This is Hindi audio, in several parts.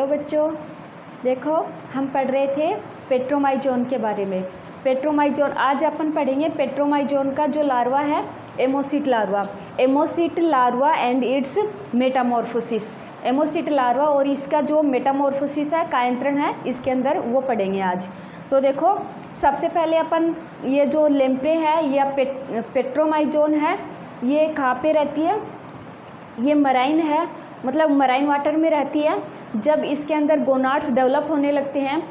हेलो बच्चों, देखो हम पढ़ रहे थे पेट्रोमाइजोन के बारे में। पेट्रोमाइजोन आज अपन पढ़ेंगे। पेट्रोमाइजोन का जो लार्वा है ammocoete larva and its metamorphosis. Ammocoete larva और इसका जो मेटामॉर्फोसिस है, कायांतरण है, इसके अंदर वो पढ़ेंगे आज। तो देखो सबसे पहले अपन ये जो लेम्प्रे है या पेट्रोमाइजोन है, ये कहाँ पे रहती है? ये मराइन है, मतलब मराइन वाटर में रहती है। जब इसके अंदर गोनाड्स डेवलप होने लगते हैं,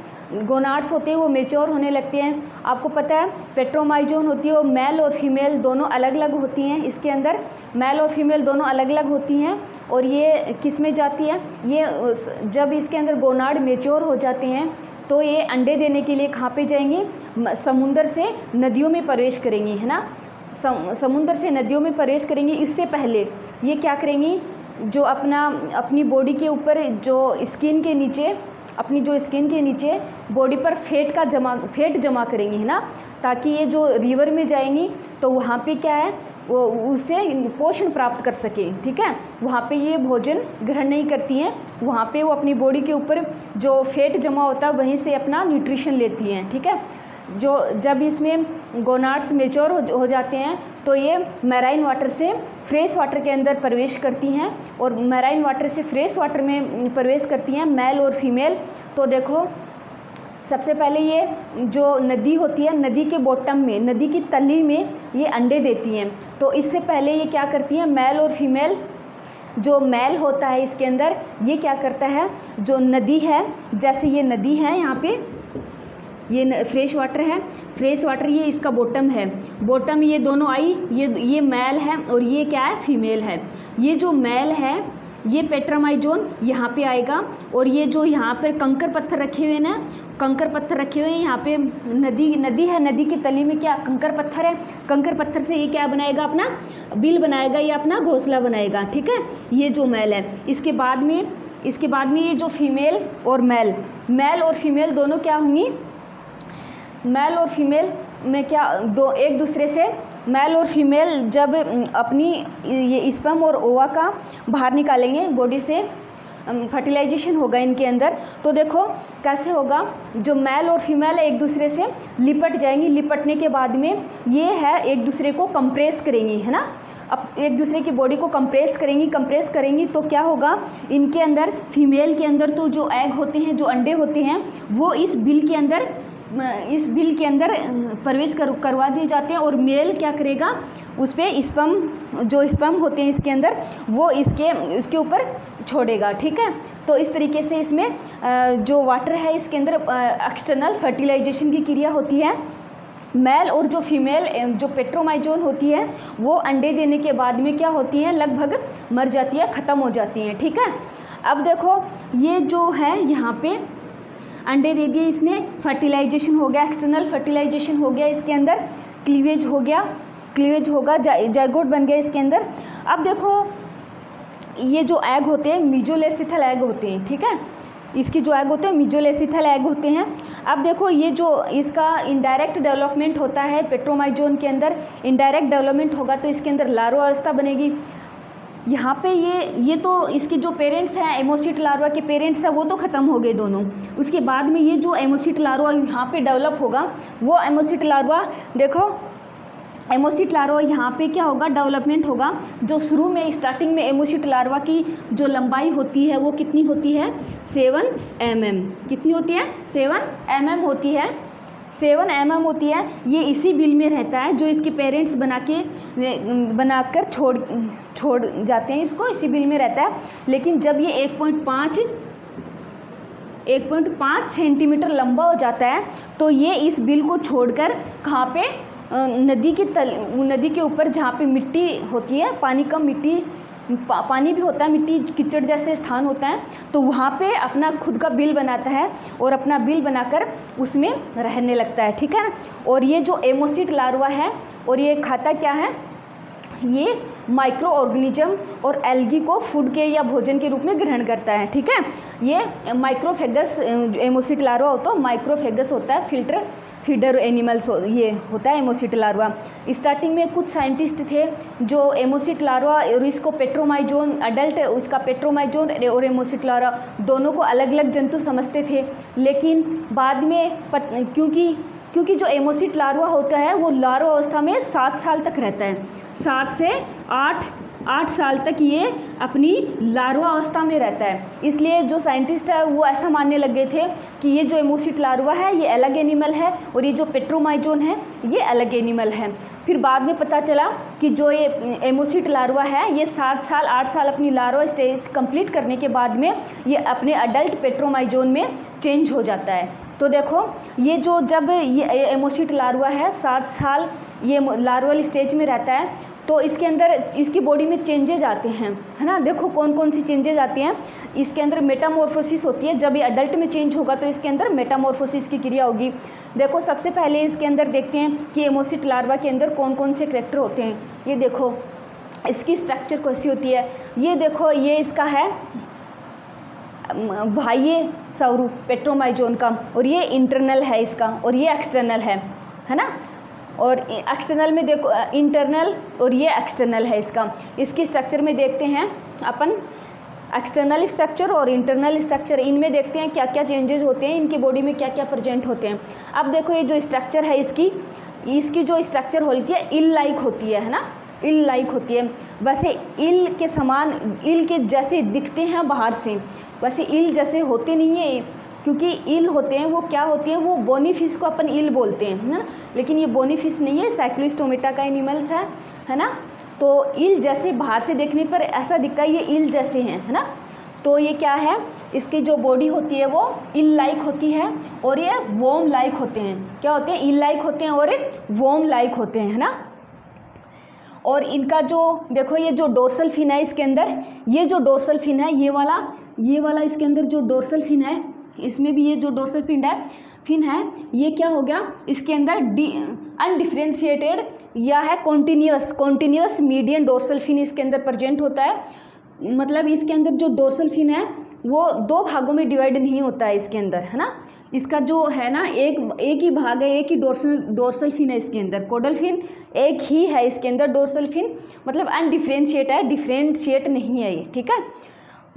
गोनाड्स होते हैं वो मेच्योर होने लगते हैं। आपको पता है पेट्रोमाइजोन होती है वो मेल और फीमेल दोनों अलग अलग होती हैं। इसके अंदर मेल और फीमेल दोनों अलग अलग होती हैं। और ये किस में जाती है? ये जब इसके अंदर गोनाड मेच्योर हो जाते हैं तो ये अंडे देने के लिए कहाँ पे जाएंगी? समुंदर से नदियों में प्रवेश करेंगी, है ना। समुंदर से नदियों में प्रवेश करेंगी। इससे पहले ये क्या करेंगी? जो अपनी बॉडी के ऊपर जो स्किन के नीचे, अपनी जो स्किन के नीचे बॉडी पर फेट जमा करेंगी, है ना, ताकि ये जो रिवर में जाएंगी तो वहाँ पे क्या है, वो उससे पोषण प्राप्त कर सके। ठीक है, वहाँ पे ये भोजन ग्रहण नहीं करती हैं, वहाँ पे वो अपनी बॉडी के ऊपर जो फेट जमा होता है वहीं से अपना न्यूट्रिशन लेती हैं। ठीक है, जब इसमें गोनाड्स मेच्योर हो जाते हैं तो ये मैराइन वाटर से फ्रेश वाटर के अंदर प्रवेश करती हैं और मैराइन वाटर से फ्रेश वाटर में प्रवेश करती हैं मेल और फीमेल। तो देखो सबसे पहले ये जो नदी होती है, नदी के बॉटम में, नदी की तली में ये अंडे देती हैं। तो इससे पहले ये क्या करती हैं? मेल और फीमेल, जो मेल होता है इसके अंदर, ये क्या करता है, जो नदी है, जैसे ये नदी है, यहाँ पे ये फ्रेश वाटर है, फ्रेश वाटर ये इसका बॉटम है, बॉटम ये दोनों आई, ये मेल है और ये क्या है? फीमेल है। ये जो मेल है ये पेट्रोमाइजोन यहाँ पे आएगा और ये जो यहाँ पर कंकर पत्थर रखे हुए ना, कंकर पत्थर रखे हुए हैं यहाँ पे, नदी है, नदी की तली में क्या कंकर पत्थर है, कंकर पत्थर से ये क्या बनाएगा? अपना बिल बनाएगा, ये अपना घोंसला बनाएगा। ठीक है, ये जो मेल है। इसके बाद में ये जो फीमेल और मेल और फीमेल दोनों क्या होंगी? मेल और फीमेल में क्या एक दूसरे से, मेल और फीमेल जब अपनी ये स्पर्म और ओवा का बाहर निकालेंगे बॉडी से, फर्टिलाइजेशन होगा इनके अंदर, तो देखो कैसे होगा। जो मेल और फीमेल है एक दूसरे से लिपट जाएंगी, लिपटने के बाद में ये है एक दूसरे को कंप्रेस करेंगी, है ना। अब एक दूसरे की बॉडी को कंप्रेस करेंगी तो क्या होगा? इनके अंदर, फीमेल के अंदर तो जो एग होते हैं, जो अंडे होते हैं, वो इस बिल के अंदर प्रवेश करवा दिए जाते हैं और मेल क्या करेगा? उस पर स्पर्म होते हैं इसके अंदर, वो इसके ऊपर छोड़ेगा। ठीक है, तो इस तरीके से इसमें जो वाटर है इसके अंदर एक्सटर्नल फर्टिलाइजेशन की क्रिया होती है। मेल और जो फीमेल जो पेट्रोमाइजोन होती है वो अंडे देने के बाद में क्या होती है? लगभग मर जाती है, ख़त्म हो जाती हैं। ठीक है, अब देखो ये जो है यहाँ पे अंडे दे दिए इसने, फर्टिलाइजेशन हो गया, एक्सटर्नल फर्टिलाइजेशन हो गया, इसके अंदर क्लीवेज होगा, जाइगोट बन गया इसके अंदर। अब देखो ये जो एग होते हैं मीजोलेसिथल एग होते हैं। ठीक है, इसकी जो एग होते हैं मीजोलेसिथल एग होते हैं। अब देखो ये जो इसका इनडायरेक्ट डेवलपमेंट होता है पेट्रोमाइजोन के अंदर, इनडायरेक्ट डेवलपमेंट होगा तो इसके अंदर लार्वा अवस्था बनेगी। यहाँ पे ये तो इसके जो पेरेंट्स हैं, एमोसिट लार्वा के पेरेंट्स हैं, वो तो ख़त्म हो गए दोनों। उसके बाद में ये जो एमोसिट लार्वा यहाँ पे डेवलप होगा, वो एमोसिट लार्वा, देखो एमोसिट लार्वा यहाँ पे क्या होगा? डेवलपमेंट होगा। जो शुरू में स्टार्टिंग में एमोसिट लार्वा की जो लंबाई होती है वो कितनी होती है? 7 mm। कितनी होती है? 7 mm होती है, 7 mm होती है। ये इसी बिल में रहता है जो इसके पेरेंट्स बनाकर छोड़ जाते हैं, इसको इसी बिल में रहता है। लेकिन जब ये 1.5 सेंटीमीटर लंबा हो जाता है तो ये इस बिल को छोड़कर कहाँ पे? नदी के ऊपर जहाँ पे मिट्टी होती है, पानी भी होता है, मिट्टी कीचड़ जैसे स्थान होता है, तो वहाँ पे अपना खुद का बिल बनाता है और अपना बिल बनाकर उसमें रहने लगता है। ठीक है ना। और ये जो एमोसिट लार्वा है और ये खाता क्या है? ये माइक्रो ऑर्गेनिज्म और एल्गी को फूड के या भोजन के रूप में ग्रहण करता है। ठीक है, ये माइक्रोफेगस एमोसिट लार्वा होता है, माइक्रोफेगस होता है, फीडर एनिमल्स ये होता है एमोसिट लार्वा। स्टार्टिंग में कुछ साइंटिस्ट थे जो एमोसिट लार्वा और इसको पेट्रोमाइजोन अडल्ट, उसका पेट्रोमाइजोन और एमोसिट लार्वा दोनों को अलग अलग जंतु समझते थे, लेकिन बाद में क्योंकि जो एमोसिट लार्वा होता है वो लार्वा अवस्था में 7 साल तक रहता है, 7 से 8 साल तक ये अपनी लार्वा अवस्था में रहता है। इसलिए जो साइंटिस्ट है वो ऐसा मानने लग गए थे कि ये जो एमोसिट लार्वा है ये अलग एनिमल है और ये जो पेट्रोमाइजोन है ये अलग एनिमल है। फिर बाद में पता चला कि जो ये एमोसिट लार्वा है ये 7 साल 8 साल अपनी लार्वा स्टेज कंप्लीट करने के बाद में ये अपने अडल्ट पेट्रोमाइजोन में चेंज हो जाता है। तो देखो ये जो जब ये एमोसिट लार्वा है 7 साल ये लार्वल स्टेज में रहता है तो इसके अंदर इसकी बॉडी में चेंजेज आते हैं, है ना। देखो कौन कौन सी चेंजेज आती हैं। इसके अंदर मेटामॉर्फोसिस होती है, जब ये अडल्ट में चेंज होगा तो इसके अंदर मेटामॉर्फोसिस की क्रिया होगी। देखो सबसे पहले इसके अंदर देखते हैं कि एमोसिट लार्वा के अंदर कौन कौन से करैक्टर होते हैं। ये देखो इसकी स्ट्रक्चर कैसी होती है। ये देखो ये इसका है बाह्य स्वरूप पेट्रोमाइजोन का, और ये इंटरनल है इसका, और ये एक्सटर्नल है ना। और एक्सटर्नल में देखो इंटरनल और ये एक्सटर्नल है इसका। इसकी स्ट्रक्चर में देखते हैं अपन एक्सटर्नल स्ट्रक्चर और इंटरनल स्ट्रक्चर, इनमें देखते हैं क्या क्या चेंजेस होते हैं, इनकी बॉडी में क्या क्या प्रेजेंट होते हैं। अब देखो ये जो स्ट्रक्चर है इसकी जो स्ट्रक्चर होती है इल लाइक होती है ना, इल लाइक होती है। वैसे इल के समान, इल के जैसे दिखते हैं बाहर से, वैसे इल जैसे होते नहीं है, क्योंकि इल होते हैं वो क्या होते हैं, वो बोनीफिश को अपन इल बोलते हैं ना, लेकिन ये बोनीफिश नहीं है, साइक्लोस्टोमेटा का एनिमल्स है ना। तो इल जैसे बाहर से देखने पर ऐसा दिखता है ये इल जैसे हैं, है ना। तो ये क्या है, इसकी जो बॉडी होती है वो इल लाइक होती है और ये वोम लाइक होते हैं। क्या होते हैं, इल लाइक होते हैं और वोम लाइक होते हैं, है ना। और इनका जो देखो ये जो डोर्सल फिन है इसके अंदर, ये जो डोर्सल फिन है ये वाला इसके अंदर जो डोर्सल फिन है, इसमें भी ये जो डोर्सल फिन है ये क्या हो गया, इसके अंदर अनडिफरेंशिएटेड या है कॉन्टिन्यूअस मीडियन डोर्सल फिन इसके अंदर प्रेजेंट होता है। मतलब इसके अंदर जो डोर्सल फिन है वो 2 भागों में डिवाइड नहीं होता है इसके अंदर, है ना। इसका जो है ना एक ही भाग है, एक ही डोर्सल फिन है इसके अंदर, कोडल फिन एक ही है इसके अंदर डोर्सल फिन, मतलब अनडिफरेंशिएट है, डिफरेंशिएट नहीं है ये, ठीक है,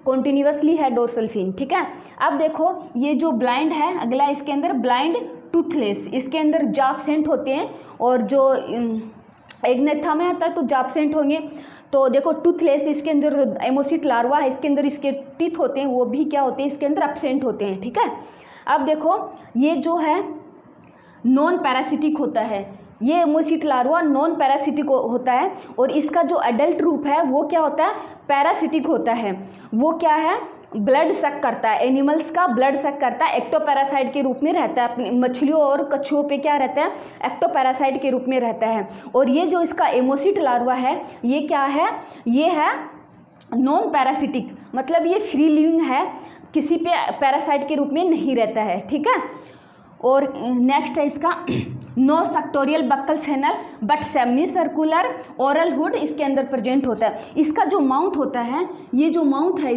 कॉन्टिन्यूअसली है डोर्सल फिन, ठीक है। अब देखो ये जो ब्लाइंड है अगला, इसके अंदर ब्लाइंड टूथलेस, इसके अंदर जाबसेंट होते हैं, और जो एग्नेथा में आता है तो जाबसेंट होंगे। तो देखो टूथलेस इसके अंदर एमोसिट लार्वा है, इसके अंदर इसके टीथ होते हैं वो भी क्या होते हैं, इसके अंदर एब्सेंट होते हैं, ठीक है। अब देखो ये जो है नॉन पैरासिटिक होता है, ये एमोसिट लार्वा नॉन पैरासिटिक होता है, और इसका जो एडल्ट रूप है वो क्या होता है, पैरासिटिक होता है। वो क्या है, ब्लड सक करता है, एनिमल्स का ब्लड सक करता है, एक्टोपैरासाइट के रूप में रहता है, अपनी मछलियों और कछुओं पे क्या रहता है, एक्टोपैरासाइट के रूप में रहता है। और ये जो इसका एमोसिट लार्वा है ये क्या है, ये है नॉन पैरासिटिक, मतलब ये फ्री लिविंग है, किसी पे पैरासाइट के रूप में नहीं रहता है, ठीक है। और नेक्स्ट है इसका no sectorial buccal funnel but semi circular oral hood इसके अंदर प्रेजेंट होता है। इसका जो माउथ होता है, ये जो माउथ है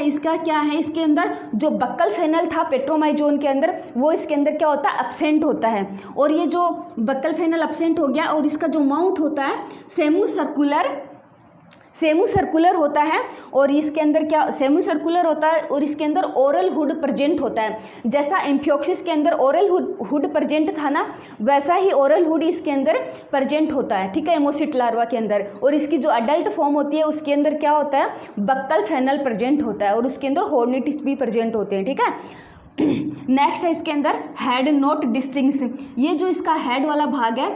इसका क्या है, इसके अंदर जो बक्कल फेनल था पेट्रोमाइजोन के अंदर वो इसके अंदर क्या होता है, एब्सेंट होता है। और ये जो बक्कल फेनल एब्सेंट हो गया, और इसका जो माउथ होता है सेमी सर्कुलर होता है, और इसके अंदर क्या सेमी सर्कुलर होता है, और इसके अंदर ओरल हुड प्रेजेंट होता है। जैसा एम्फियोक्सिस के अंदर ओरल हुड प्रेजेंट था ना, वैसा ही ओरल हुड इसके अंदर प्रेजेंट होता है, ठीक है, एमोसिट लार्वा के अंदर। और इसकी जो अडल्ट फॉर्म होती है उसके अंदर क्या होता है, बक्कल फेनल प्रेजेंट होता है, और उसके अंदर हॉर्नी टिप भी प्रेजेंट होते हैं, ठीक है। नेक्स्ट है इसके अंदर हेड नॉट डिस्टिंक्ट, ये जो इसका हेड वाला भाग है,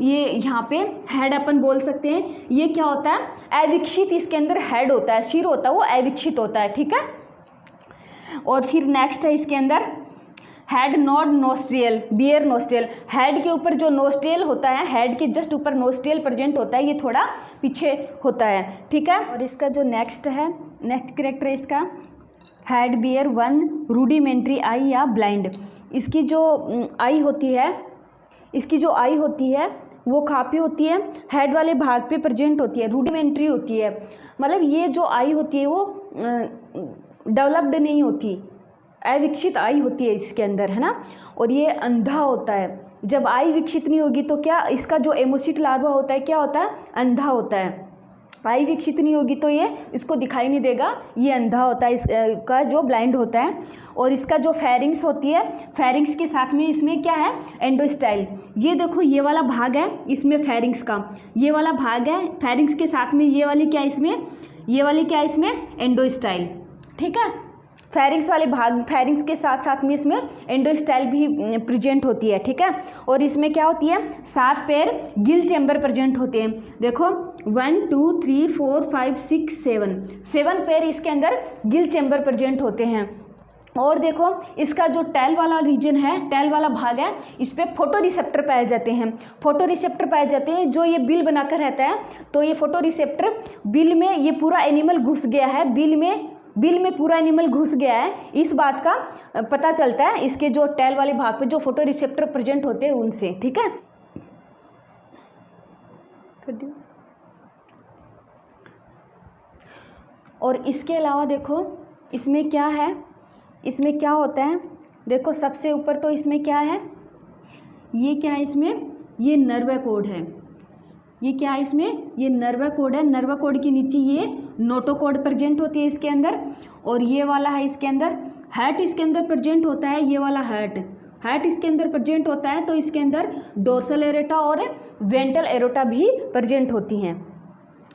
ये यहाँ पे हेड अपन बोल सकते हैं, ये क्या होता है, अविकसित इसके अंदर हेड होता है, सिर होता है वो अविकसित होता है, ठीक है। और फिर नेक्स्ट है इसके अंदर हेड नॉट नोस्ट्रियल बियर नोस्ट्रियल, हेड के ऊपर जो नोस्ट्रियल होता है, हेड के जस्ट ऊपर नोस्ट्रियल प्रेजेंट होता है, ये थोड़ा पीछे होता है, ठीक है। और इसका जो नेक्स्ट कैरेक्टर है इसका हेड बियर 1 रूडिमेंट्री आई या ब्लाइंड। इसकी जो आई होती है वो कहाँ पे होती है, हेड वाले भाग पे प्रेजेंट होती है, रूडिमेंट्री होती है, मतलब ये जो आई होती है वो डेवलप्ड नहीं होती, अविकसित आई होती है इसके अंदर, है ना, और ये अंधा होता है। जब आई विकसित नहीं होगी तो क्या इसका जो एमोसिट लार्वा होता है क्या होता है, अंधा होता है। आई विकसित नहीं होगी तो ये इसको दिखाई नहीं देगा, ये अंधा होता है, इसका जो ब्लाइंड होता है। और इसका जो फेरिंग्स होती है, फेरिंग्स के साथ में इसमें क्या है, एंडोस्टाइल। ये देखो ये वाला भाग है इसमें फेरिंग्स का, ये वाला भाग है फेरिंग्स के साथ में, ये वाली क्या है इसमें, ये वाली क्या है इसमें, एंडोस्टाइल। ठीक है, फेरिंग्स वाले भाग, फेरिंग्स के साथ साथ में इसमें एंडोस्टाइल भी प्रेजेंट होती है। ठीक है, और इसमें क्या होती है, 7 पेयर गिल चैम्बर प्रेजेंट होते हैं। देखो 1 2 3 4 5 6 7 पेयर इसके अंदर गिल चैम्बर प्रेजेंट होते हैं। और देखो इसका जो टेल वाला रीजन है, टेल वाला भाग है, इस पर फोटो रिसेप्टर पाए जाते हैं। फोटो रिसेप्टर पाए जाते हैं, जो ये बिल बनाकर रहता है, तो ये फोटो रिसेप्टर बिल में, ये पूरा एनिमल घुस गया है बिल में पूरा एनिमल घुस गया है, इस बात का पता चलता है इसके जो टेल वाले भाग पे जो फोटो रिसेप्टर प्रेजेंट होते हैं उनसे। ठीक है, और इसके अलावा देखो इसमें क्या है, इसमें क्या होता है, देखो सबसे ऊपर तो इसमें क्या है, ये क्या है इसमें, ये नर्वा कोड है, ये क्या है इसमें, ये नर्वा कोड है। नर्वा कोड के नीचे ये नोटोकोड प्रेजेंट होती है इसके अंदर, और ये वाला है इसके अंदर हैट इसके अंदर प्रेजेंट होता है, ये वाला हैट इसके अंदर प्रेजेंट होता है। तो इसके अंदर डोर्सल एरोटा और वेंट्रल एरोटा भी प्रेजेंट होती हैं।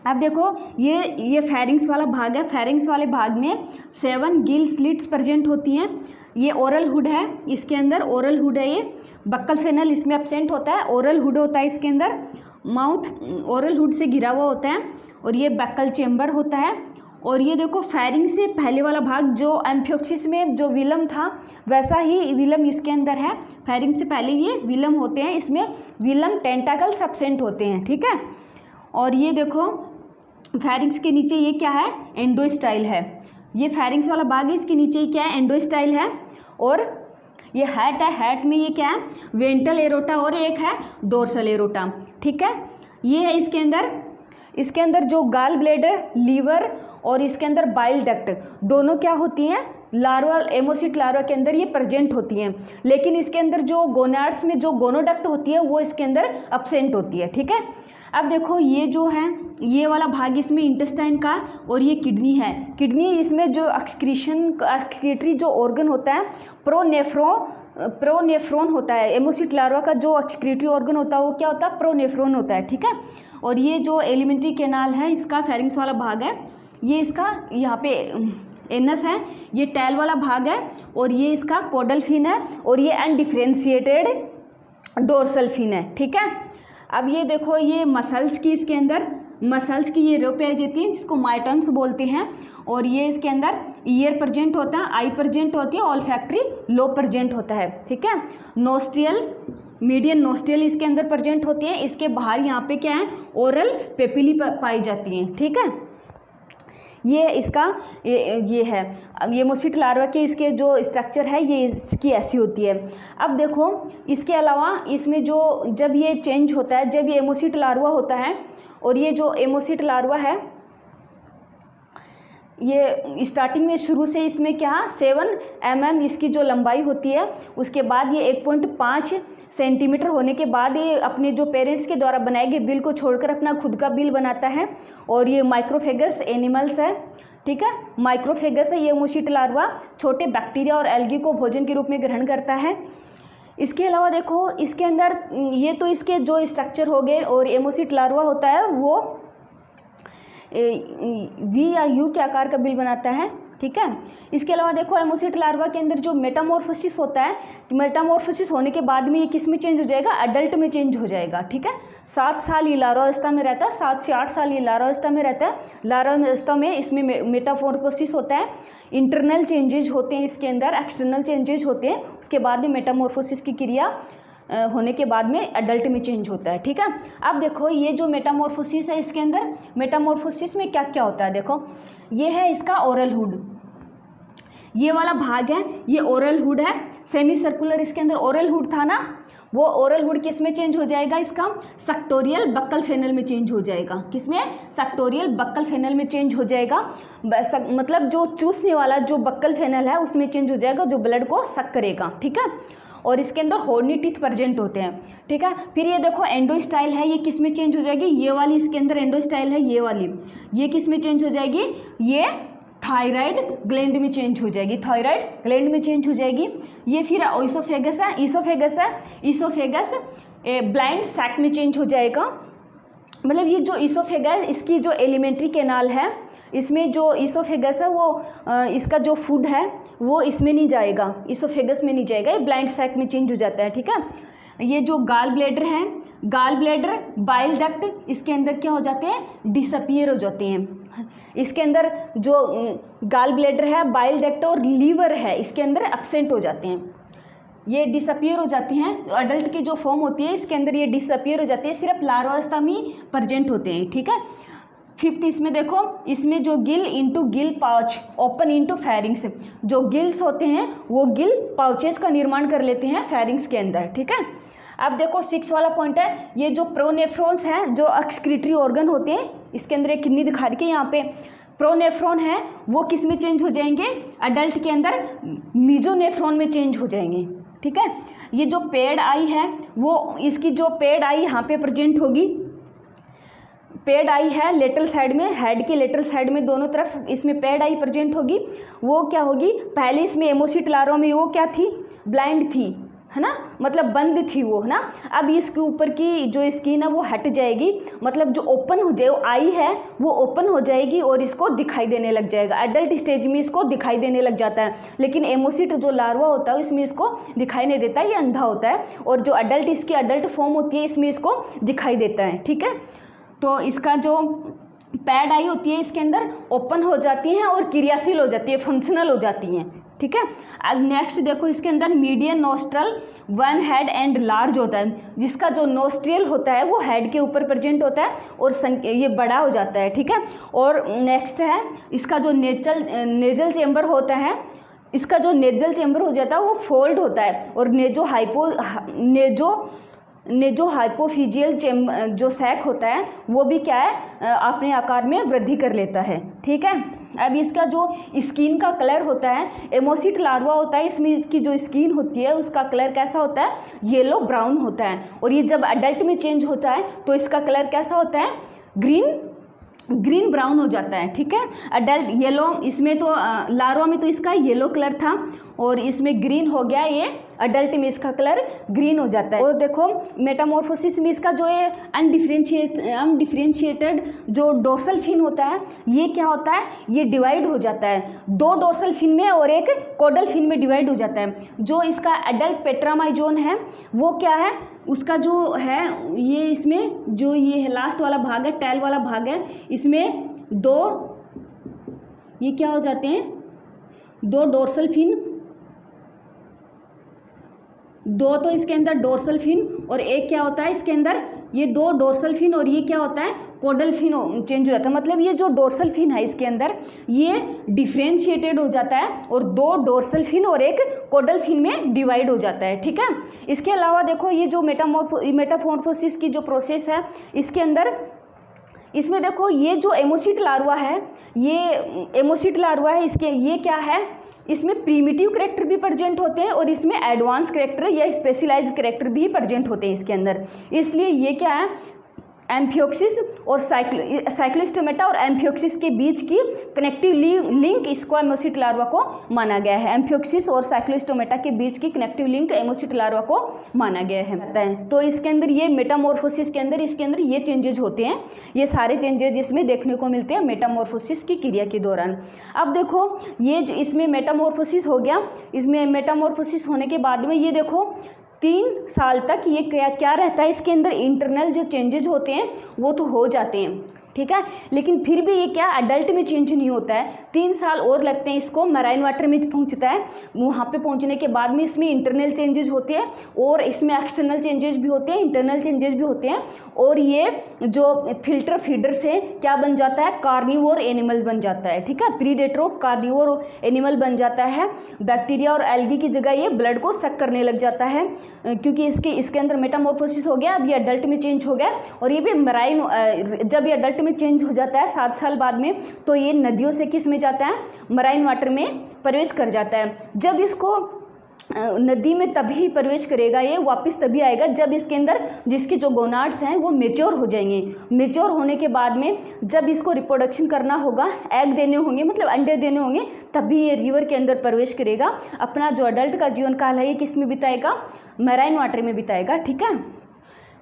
अब देखो ये फेरिंग्स वाला भाग है, फेरिंग्स वाले भाग में 7 गिल स्लिट्स प्रेजेंट होती हैं। ये ओरल हुड है इसके अंदर, ओरल हुड है, ये बक्कल फेनल इसमें एब्सेंट होता है, ओरल हुड होता है इसके अंदर, माउथ ओरल हुड से घिरा हुआ होता है, और ये बक्कल चेम्बर होता है। और ये देखो फेरिंग से पहले वाला भाग जो एम्फियोक्सिस में जो विलम था वैसा ही विलम इसके अंदर है। फेरिंग से पहले ये विलम होते हैं, इसमें विलम टेंटाकल्स एब्सेंट होते हैं। ठीक है, और ये देखो फेरिंग्स के नीचे ये क्या है, एंडोस्टाइल है। ये फेरिंग्स वाला भाग है, इसके नीचे क्या है, एंडोस्टाइल है। और ये हैट है, हैट में ये क्या है, वेंट्रल एरोटा और एक है डोर्सल एरोटा। ठीक है, ये है इसके अंदर जो गाल ब्लेडर, लीवर और इसके अंदर बाइल डक्ट दोनों क्या होती हैं, लार्वा एमोसिट लार्वा के अंदर ये प्रेजेंट होती हैं। लेकिन इसके अंदर जो गोनाड्स में जो गोनोडक्ट होती है वो इसके अंदर एब्सेंट होती है। ठीक है, अब देखो ये जो है ये वाला भाग इसमें इंटेस्टाइन का, और ये किडनी है। किडनी इसमें जो एक्सक्रीटरी जो ऑर्गन होता है प्रोनेफ्रॉन होता है। एमोसिट लार्वा का जो एक्सक्रीटरी ऑर्गन होता है वो क्या होता है, प्रोनेफ्रॉन होता है। ठीक है, और ये जो एलिमेंट्री कैनाल है इसका फेरिंग्स वाला भाग है, ये इसका यहाँ पे एनस है, ये टेल वाला भाग है, और ये इसका कोडल फिन है, और ये अनडिफरेंशिएटेड डोर्सल फिन है। ठीक है, अब ये देखो ये मसल्स की, इसके अंदर मसल्स की ये रो पे आ जाती है जिसको माइटन्स बोलते हैं। और ये इसके अंदर ईयर प्रेजेंट होता है, आई प्रेजेंट होती है, ऑल्फैक्टरी लोब प्रेजेंट होता है। ठीक है, नोस्ट्रियल, मीडियन नोस्ट्रियल इसके अंदर प्रेजेंट होती हैं। इसके बाहर यहाँ पे क्या है, ओरल पेपिली पाई जाती हैं। ठीक है, ये इसका ये है। अब ये एमोसिट लार्वा के इसके जो स्ट्रक्चर है ये इसकी ऐसी होती है। अब देखो इसके अलावा इसमें जो जब ये चेंज होता है, जब ये एमोसिट लार्वा होता है, और ये जो एमोसिट लार्वा है ये स्टार्टिंग में शुरू से इसमें क्या 7 mm इसकी जो लंबाई होती है, उसके बाद ये 1.5 सेंटीमीटर होने के बाद ये अपने जो पेरेंट्स के द्वारा बनाए गए बिल को छोड़कर अपना खुद का बिल बनाता है। और ये माइक्रोफेगस एनिमल्स है। ठीक है, माइक्रोफेगस है ये एमोसिट लार्वा, छोटे बैक्टीरिया और एल्गी को भोजन के रूप में ग्रहण करता है। इसके अलावा देखो इसके अंदर ये तो इसके जो स्ट्रक्चर हो गए, और एमोसिट लार्वा होता है वो वी या यू के आकार का बिल बनाता है। ठीक है, इसके अलावा देखो एमोसिट लार्वा के अंदर जो मेटामॉर्फोसिस होता है, मेटामॉर्फोसिस होने के बाद में ये किस में चेंज हो जाएगा, अडल्ट में चेंज हो जाएगा। ठीक है, 7 साल ये लार्वावस्था में रहता है, 7 से 8 साल ये लार्वावस्था में रहता है। लार्वावस्था में इसमें मेटामॉर्फोसिस होता है, इंटरनल चेंजेज होते हैं इसके अंदर, एक्सटर्नल चेंजेज होते हैं। उसके बाद में मेटामॉर्फोसिस की क्रिया होने के बाद में अडल्ट में चेंज होता है। ठीक है, अब देखो ये जो मेटामॉर्फोसिस है इसके अंदर, मेटामॉर्फोसिस में क्या क्या होता है, देखो ये है इसका ओरल हुड, ये वाला भाग है ये ओरल हुड है, सेमी सर्कुलर इसके अंदर ओरल हुड था ना, वो ओरल हुड किस में चेंज हो जाएगा, इसका सेक्टोरियल बक्कल फेनल में चेंज हो जाएगा। किसमें, सेक्टोरियल बक्कल फेनल में चेंज हो जाएगा। मतलब जो चूसने वाला जो बक्कल फेनल है उसमें चेंज हो जाएगा, जो ब्लड को सक करेगा, ठीक है। और इसके अंदर हॉर्नी टीथ प्रेजेंट होते हैं, ठीक है। फिर ये देखो एंडोस्टाइल है, ये किस में चेंज हो जाएगी, ये वाली इसके अंदर एंडोस्टाइल है, ये वाली, ये किस में चेंज हो जाएगी, ये थायराइड ग्लैंड में चेंज हो जाएगी, थायराइड ग्लैंड में चेंज हो जाएगी। ये फिर ईसोफेगस है, ईसोफेगस ब्लाइंड सैक में चेंज हो जाएगा। मतलब ये जो ईसोफेगस, इसकी जो एलिमेंट्री कैनाल है, इसमें जो ईसोफेगस है वो इसका जो फूड है वो इसमें नहीं जाएगा, ईसोफेगस में नहीं जाएगा, ये ब्लाइंड सैक में चेंज हो जाता है, ठीक है। ये जो गाल ब्लैडर है, गाल ब्लैडर, बाइल डक्ट, इसके अंदर क्या हो जाते हैं, डिसअपियर हो जाते हैं। इसके अंदर जो गाल ब्लैडर है, बाइल डक्ट और लीवर है, इसके अंदर एब्सेंट हो जाते हैं, ये डिसअपियर हो जाती हैं। अडल्ट की जो फॉर्म होती है इसके अंदर ये डिसअपियर हो जाती है, सिर्फ लार्वावस्था में प्रेजेंट होते हैं, ठीक है। फिफ्थ इसमें देखो, इसमें जो Gill into Gill pouch open into pharynx, जो गिल्स होते हैं वो गिल पाउचेस का निर्माण कर लेते हैं फेरिंग्स के अंदर, ठीक है। अब देखो 6 वाला पॉइंट है, ये जो प्रोनेफ्रॉन्स हैं जो एक्सक्रीटरी ऑर्गन होते हैं, इसके अंदर एक किडनी दिखा रखी है यहाँ पे, प्रोनेफ्रॉन है वो किस में चेंज हो जाएंगे, अडल्ट के अंदर मीजोनेफ्रॉन में चेंज हो जाएंगे, ठीक है। ये जो पेड आई है वो, इसकी जो पेड आई यहाँ पे प्रेजेंट होगी, पेड आई है लेटरल साइड में, हेड के लेटरल साइड में दोनों तरफ इसमें पेड आई प्रेजेंट होगी। वो क्या होगी, पहले इसमें एमोसिट लार्वा में वो क्या थी, ब्लाइंड थी, है ना, मतलब बंद थी वो, है ना। अब इसके ऊपर की जो स्किन है वो हट जाएगी, मतलब जो ओपन हो जाए, आई है वो ओपन हो जाएगी और इसको दिखाई देने लग जाएगा। एडल्ट स्टेज में इसको दिखाई देने लग जाता है, लेकिन एमोसिट जो लार्वा होता है इसमें इसको दिखाई नहीं देता, ये अंधा होता है। और जो अडल्ट, इसकी अडल्ट फॉर्म होती है इसमें इसको दिखाई देता है, ठीक है। तो इसका जो पैड आई होती है इसके अंदर ओपन हो जाती हैं और क्रियाशील हो जाती है, फंक्शनल हो जाती हैं, ठीक है। अब नेक्स्ट देखो, इसके अंदर median nostril one head and large होता है, जिसका जो नोस्ट्रियल होता है वो हेड के ऊपर प्रेजेंट होता है और ये बड़ा हो जाता है, ठीक है। और नेक्स्ट है इसका जो नेजल चेम्बर होता है, इसका जो नेजल चेम्बर हो जाता है वो फोल्ड होता है, और नेजो हाइपोफिजियल जो सैक होता है वो भी क्या है, अपने आकार में वृद्धि कर लेता है, ठीक है। अब इसका जो स्किन का कलर होता है, एमोसिट लार्वा होता है, इसमें इसकी जो स्किन होती है उसका कलर कैसा होता है, येलो ब्राउन होता है। और ये जब अडल्ट में चेंज होता है तो इसका कलर कैसा होता है, ग्रीन ब्राउन हो जाता है, ठीक है। अडल्ट येलो, इसमें तो लार्वा में तो इसका येलो कलर था और इसमें ग्रीन हो गया, ये अडल्ट में इसका कलर ग्रीन हो जाता है। और देखो मेटामॉर्फोसिस में इसका जो है अनडिफरेंशिएटेड जो डोर्सल फिन होता है, ये क्या होता है, ये डिवाइड हो जाता है, 2 डोर्सल फिन में और एक कोडल फिन में डिवाइड हो जाता है। जो इसका एडल्ट पेट्रामाइजोन है वो क्या है, उसका जो है ये इसमें जो ये लास्ट वाला भाग है, टेल वाला भाग है, इसमें 2 ये क्या हो जाते हैं, 2 डोर्सल फिन, 2 तो इसके अंदर डोर्सल फिन और एक क्या होता है इसके अंदर, ये 2 डोर्सल फिन और ये क्या होता है, कोडल फिन चेंज हो जाता है। मतलब ये जो डोर्सल फिन है इसके अंदर ये डिफ्रेंशिएटेड हो जाता है और 2 डोर्सल फिन और एक कोडल फिन में डिवाइड हो जाता है, ठीक है। इसके अलावा देखो ये जो मेटामॉर्फोसिस की जो प्रोसेस है इसके अंदर, इसमें देखो ये जो एमोसिट लार्वा है, इसके ये क्या है, इसमें प्रीमिटिव कैरेक्टर भी प्रेजेंट होते हैं और इसमें एडवांस कैरेक्टर या स्पेशलाइज्ड कैरेक्टर भी प्रेजेंट होते हैं इसके अंदर। इसलिए ये क्या है, एम्फियोक्सिस और साइक्लोस्टोमेटा और एम्फियोक्सिस के बीच की कनेक्टिव लिंक इसको एमोसिट लार्वा को माना गया है। एम्फियोक्सिस और साइक्लोस्टोमेटा के बीच की कनेक्टिव लिंक एमोसिट लार्वा को माना गया है। तो इसके अंदर ये मेटामॉर्फोसिस के अंदर, इसके अंदर ये चेंजेज होते हैं, ये सारे चेंजेज इसमें देखने को मिलते हैं मेटामॉर्फोसिस की क्रिया के दौरान। अब देखो ये जो इसमें मेटामॉर्फोसिस हो गया, इसमें मेटामॉर्फोसिस होने के बाद में ये देखो 3 साल तक ये क्या रहता है, इसके अंदर इंटरनल जो चेंजेज होते हैं वो तो हो जाते हैं, ठीक है। लेकिन फिर भी ये क्या एडल्ट में चेंज नहीं होता है, 3 साल और लगते हैं इसको, मराइन वाटर में पहुंचता है। वहाँ पे पहुंचने के बाद में इसमें इंटरनल चेंजेस होते हैं और इसमें एक्सटर्नल चेंजेस भी होते हैं, इंटरनल चेंजेस भी होते हैं। और ये जो फिल्टर फीडर से क्या बन जाता है, कार्निवोर एनिमल बन जाता है, ठीक है। प्रीडेटर और कार्निवोर एनिमल बन जाता है। बैक्टीरिया और एल्गी की जगह ये ब्लड को सक करने लग जाता है, क्योंकि इसके अंदर मेटामॉर्फोसिस हो गया, अब ये अडल्ट में चेंज हो गया। और ये भी मराइन, जब ये अडल्ट में चेंज हो जाता है 7 साल बाद में, तो ये नदियों से किस में जाता है, मराइन वाटर में प्रवेश कर जाता है। जब इसको नदी में तभी प्रवेश करेगा, ये वापस तभी आएगा जब इसके अंदर जिसके जो गोनाड्स हैं वो मेच्योर हो जाएंगे। मेच्योर होने के बाद में जब इसको रिप्रोडक्शन करना होगा, एग देने होंगे, मतलब अंडे देने होंगे, तभी ये रिवर के अंदर प्रवेश करेगा। अपना जो अडल्ट का जीवन काल है ये किस में बिताएगा, मैराइन वाटर में बिताएगा, ठीक है।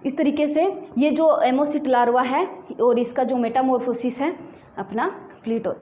इस तरीके से ये जो एमोसिट लार्वा है और इसका जो मेटामॉर्फोसिस है अपना कंप्लीट होता है।